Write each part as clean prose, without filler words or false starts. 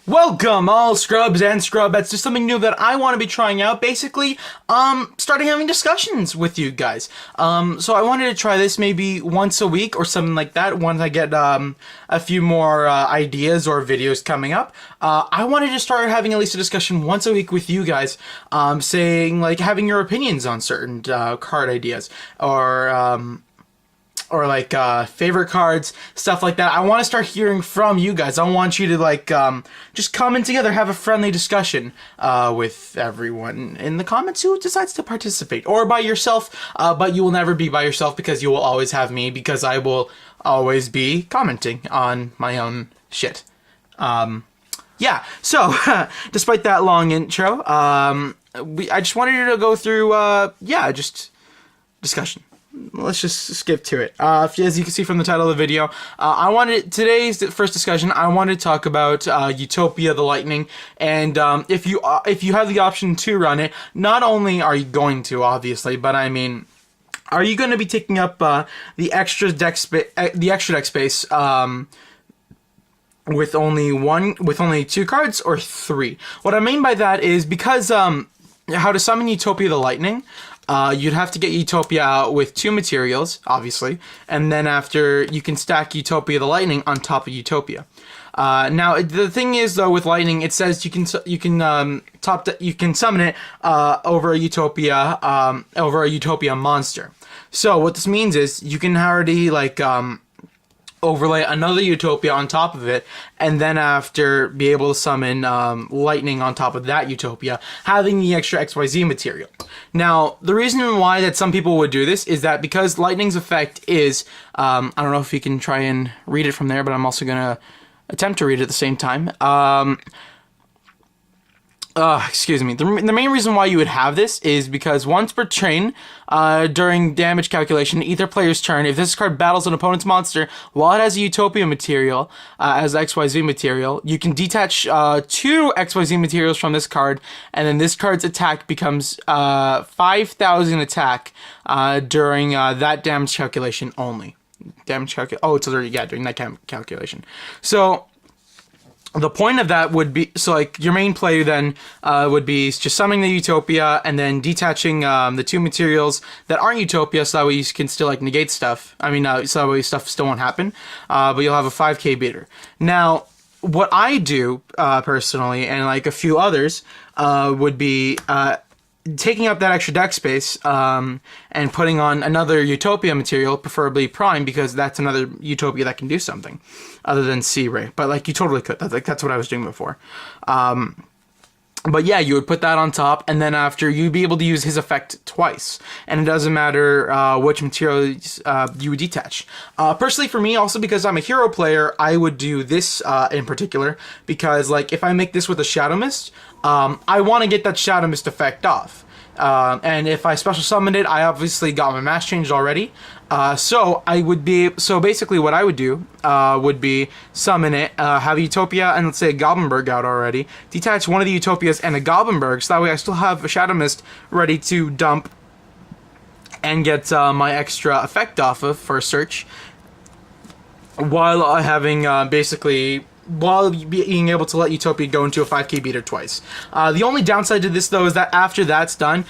Welcome, all scrubs and scrubettes, to something new that I want to be trying out. Basically, starting having discussions with you guys. So I wanted to try this maybe once a week or something like that. Once I get a few more ideas or videos coming up, I wanted to start having at least a discussion once a week with you guys, saying like having your opinions on certain card ideas or like favorite cards, stuff like that. I want to start hearing from you guys. I want you to like just comment together, have a friendly discussion with everyone in the comments who decides to participate, or by yourself. But you will never be by yourself because you will always have me, because I will always be commenting on my own shit. Yeah. So despite that long intro, I just wanted to go through just discussion. Let's just skip to it. As you can see from the title of the video, today's first discussion, I want to talk about Utopia the Lightning, and if you have the option to run it, not only are you going to, obviously, but I mean, are you going to be taking up the extra deck space with only 2 cards or 3? What I mean by that is because how to summon Utopia the Lightning. You'd have to get Utopia out with 2 materials, obviously, and then after you can stack Utopia the Lightning on top of Utopia. Now the thing is though, with Lightning, it says you can summon it over a Utopia monster. So what this means is you can already like overlay another Utopia on top of it, and then after be able to summon Lightning on top of that Utopia, having the extra XYZ material. Now, the reason why that some people would do this is that because Lightning's effect is, I don't know if you can try and read it from there, but I'm also going to attempt to read it at the same time. Excuse me. The main reason why you would have this is because once per turn, during damage calculation, either player's turn, if this card battles an opponent's monster while it has a Utopia material, as XYZ material, you can detach 2 XYZ materials from this card, and then this card's attack becomes 5,000 attack during that damage calculation only. During that calculation. So the point of that would be, so like your main play then would be just summoning the Utopia and then detaching the 2 materials that aren't Utopia, so that way you can still like negate stuff. I mean, so that way stuff still won't happen, but you'll have a 5k beater. Now, what I do personally, and like a few others, would be taking up that extra deck space and putting on another Utopia material, preferably Prime, because that's another Utopia that can do something other than C-Ray. But like you totally could. That's what I was doing before. But yeah, you would put that on top, and then after you'd be able to use his effect twice, and it doesn't matter which materials you would detach. Personally, for me, also because I'm a hero player, I would do this in particular, because like if I make this with a Shadow Mist, I want to get that Shadow Mist effect off. And if I special summoned it, I obviously got my mass changed already. So basically what I would do would be summon it, have Utopia and let's say a Goblinberg out already, detach one of the Utopias and a Goblinberg, so that way I still have a Shadow Mist ready to dump and get my extra effect off of for a search, while having while being able to let Utopia go into a 5k beater twice. The only downside to this though is that after that's done,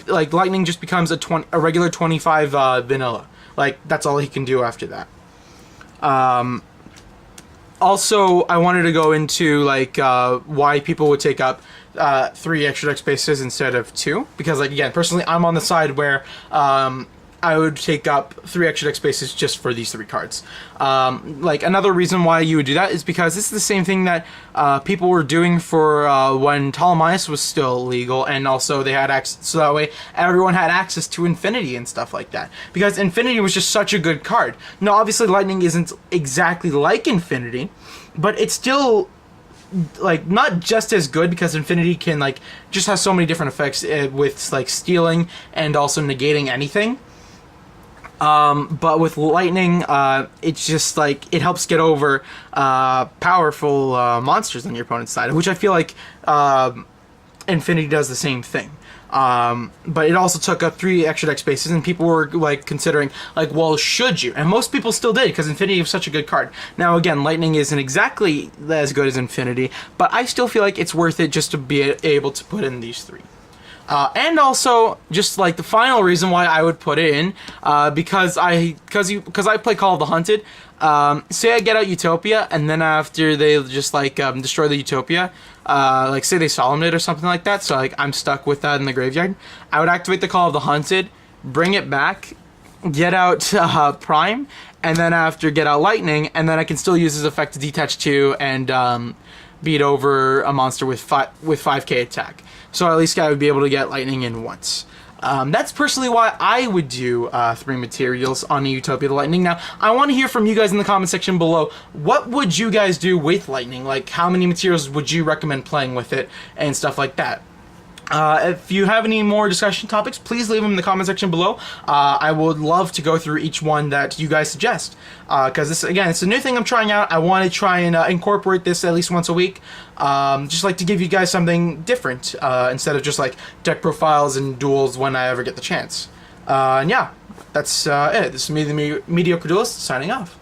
Lightning just becomes a regular 25 vanilla. Like that's all he can do after that. Also, I wanted to go into like why people would take up 3 extra deck spaces instead of 2, because like again, personally, I'm on the side where I would take up 3 extra deck spaces just for these 3 cards. Like another reason why you would do that is because this is the same thing that people were doing for when Ptolemaeus was still legal, and also they had access, so that way everyone had access to Infinity and stuff like that. Because Infinity was just such a good card. Now, obviously, Lightning isn't exactly like Infinity, but it's still like not just as good, because Infinity can like just has so many different effects with like stealing and also negating anything. But with Lightning, it's just like it helps get over powerful monsters on your opponent's side, which I feel like Infinity does the same thing. But it also took up 3 extra deck spaces, and people were like considering, like, well, should you? And most people still did, because Infinity was such a good card. Now, again, Lightning isn't exactly as good as Infinity, but I still feel like it's worth it just to be able to put in these 3. And also, just like the final reason why I would put it in, because I play Call of the Hunted. Say I get out Utopia, and then after they just like destroy the Utopia, like say they solemn it or something like that. So like I'm stuck with that in the graveyard. I would activate the Call of the Hunted, bring it back, get out Prime, and then after get out Lightning, and then I can still use his effect to detach 2 and beat over a monster with 5k attack. So at least I would be able to get Lightning in once. That's personally why I would do 3 materials on a Utopia the Lightning. Now, I want to hear from you guys in the comment section below. What would you guys do with Lightning? Like, how many materials would you recommend playing with it and stuff like that? If you have any more discussion topics, please leave them in the comment section below. I would love to go through each one that you guys suggest. Because this, again, it's a new thing I'm trying out. I want to try and incorporate this at least once a week. Just like to give you guys something different instead of just like deck profiles and duels when I ever get the chance. And yeah, that's it. This is me, the Mediocre Duelist, signing off.